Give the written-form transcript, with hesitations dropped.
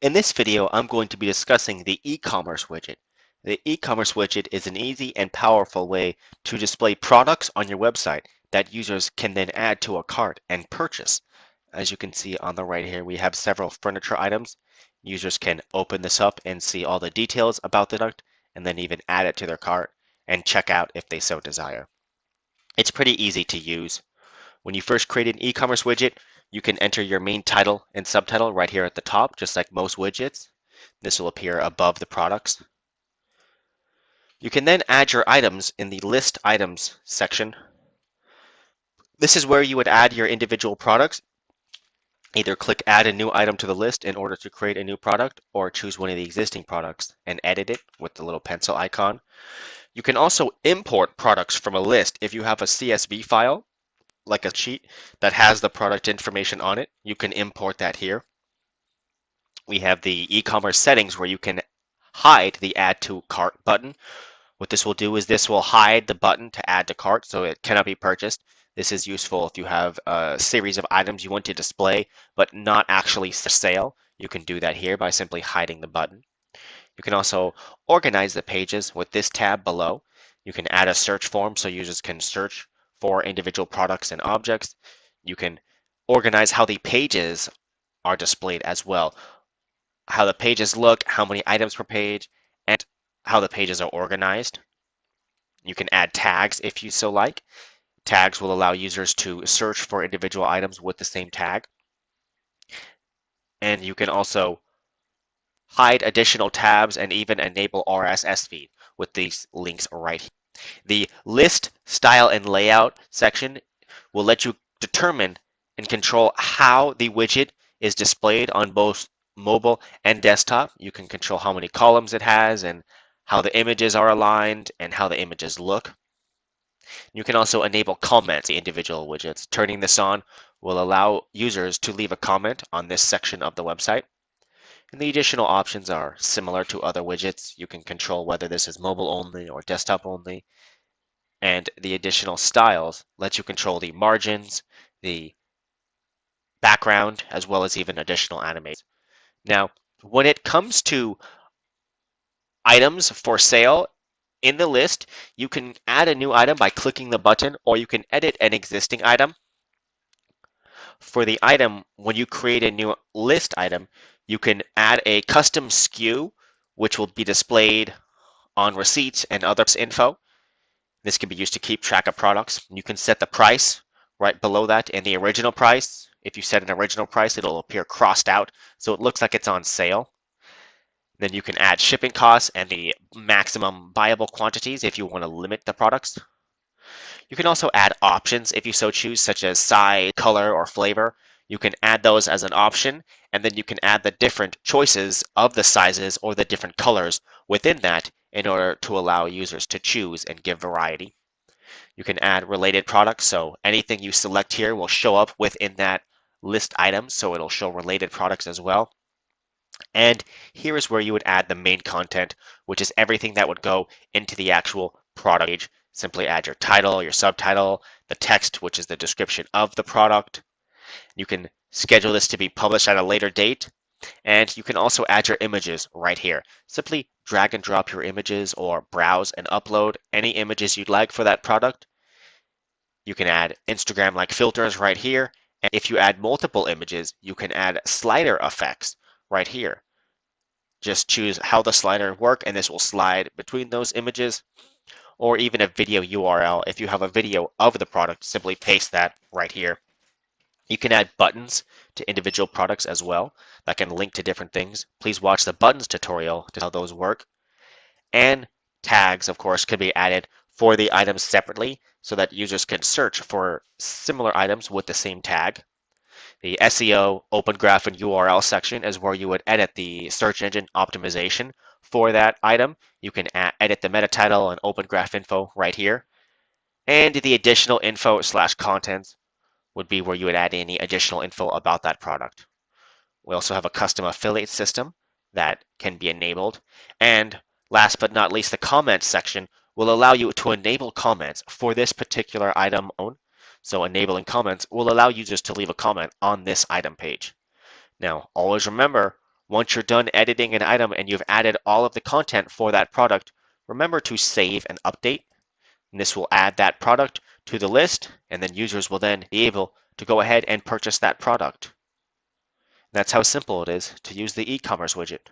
In this video, I'm going to be discussing the e-commerce widget. The e-commerce widget is an easy and powerful way to display products on your website that users can then add to a cart and purchase. As you can see on the right here, we have several furniture items. Users can open this up and see all the details about the product and then even add it to their cart and check out if they so desire. It's pretty easy to use. When you first create an e-commerce widget, you can enter your main title and subtitle right here at the top, just like most widgets. This will appear above the products. You can then add your items in the List Items section. This is where you would add your individual products. Either click Add a new item to the list in order to create a new product, or choose one of the existing products and edit it with the little pencil icon. You can also import products from a list if you have a CSV file, like a sheet that has the product information on it. You can import that here. We have the e-commerce settings where you can hide the add to cart button. What this will do is this will hide the button to add to cart so it cannot be purchased. This is useful if you have a series of items you want to display but not actually for sale. You can do that here by simply hiding the button. You can also organize the pages with this tab below. You can add a search form so users can search for individual products and objects. You can organize how the pages are displayed as well, how the pages look, how many items per page, and how the pages are organized. You can add tags if you so like. Tags will allow users to search for individual items with the same tag. And you can also hide additional tabs and even enable RSS feed with these links right here. The List, Style, and Layout section will let you determine and control how the widget is displayed on both mobile and desktop. You can control how many columns it has and how the images are aligned and how the images look. You can also enable comments in individual widgets. Turning this on will allow users to leave a comment on this section of the website. And the additional options are similar to other widgets. You can control whether this is mobile only or desktop only. And the additional styles let you control the margins, the background, as well as even additional animations. Now, when it comes to items for sale in the list, you can add a new item by clicking the button, or you can edit an existing item. For the item, when you create a new list item, you can add a custom SKU, which will be displayed on receipts and other info. This can be used to keep track of products. You can set the price right below that and the original price. If you set an original price, it'll appear crossed out, so it looks like it's on sale. Then you can add shipping costs and the maximum viable quantities if you want to limit the products. You can also add options if you so choose, such as size, color, or flavor. You can add those as an option, and then you can add the different choices of the sizes or the different colors within that in order to allow users to choose and give variety. You can add related products, so anything you select here will show up within that list item, so it'll show related products as well. And here is where you would add the main content, which is everything that would go into the actual product page. Simply add your title, your subtitle, the text, which is the description of the product. You can schedule this to be published at a later date. And you can also add your images right here. Simply drag and drop your images or browse and upload any images you'd like for that product. You can add Instagram-like filters right here. And if you add multiple images, you can add slider effects right here. Just choose how the slider work, and this will slide between those images, or even a video URL. If you have a video of the product, simply paste that right here. You can add buttons to individual products as well that can link to different things. Please watch the buttons tutorial to how those work. And tags, of course, can be added for the items separately so that users can search for similar items with the same tag. The SEO, Open Graph, and URL section is where you would edit the search engine optimization for that item. You can edit the meta title and Open Graph info right here. And the additional info / contents would be where you would add any additional info about that product. We also have a custom affiliate system that can be enabled. And last but not least, the comments section will allow you to enable comments for this particular item own. So enabling comments will allow users to leave a comment on this item page. Now, always remember, Once you're done editing an item and you've added all of the content for that product, remember to save and update. And this will add that product to the list, and then users will then be able to go ahead and purchase that product. That's how simple it is to use the e-commerce widget.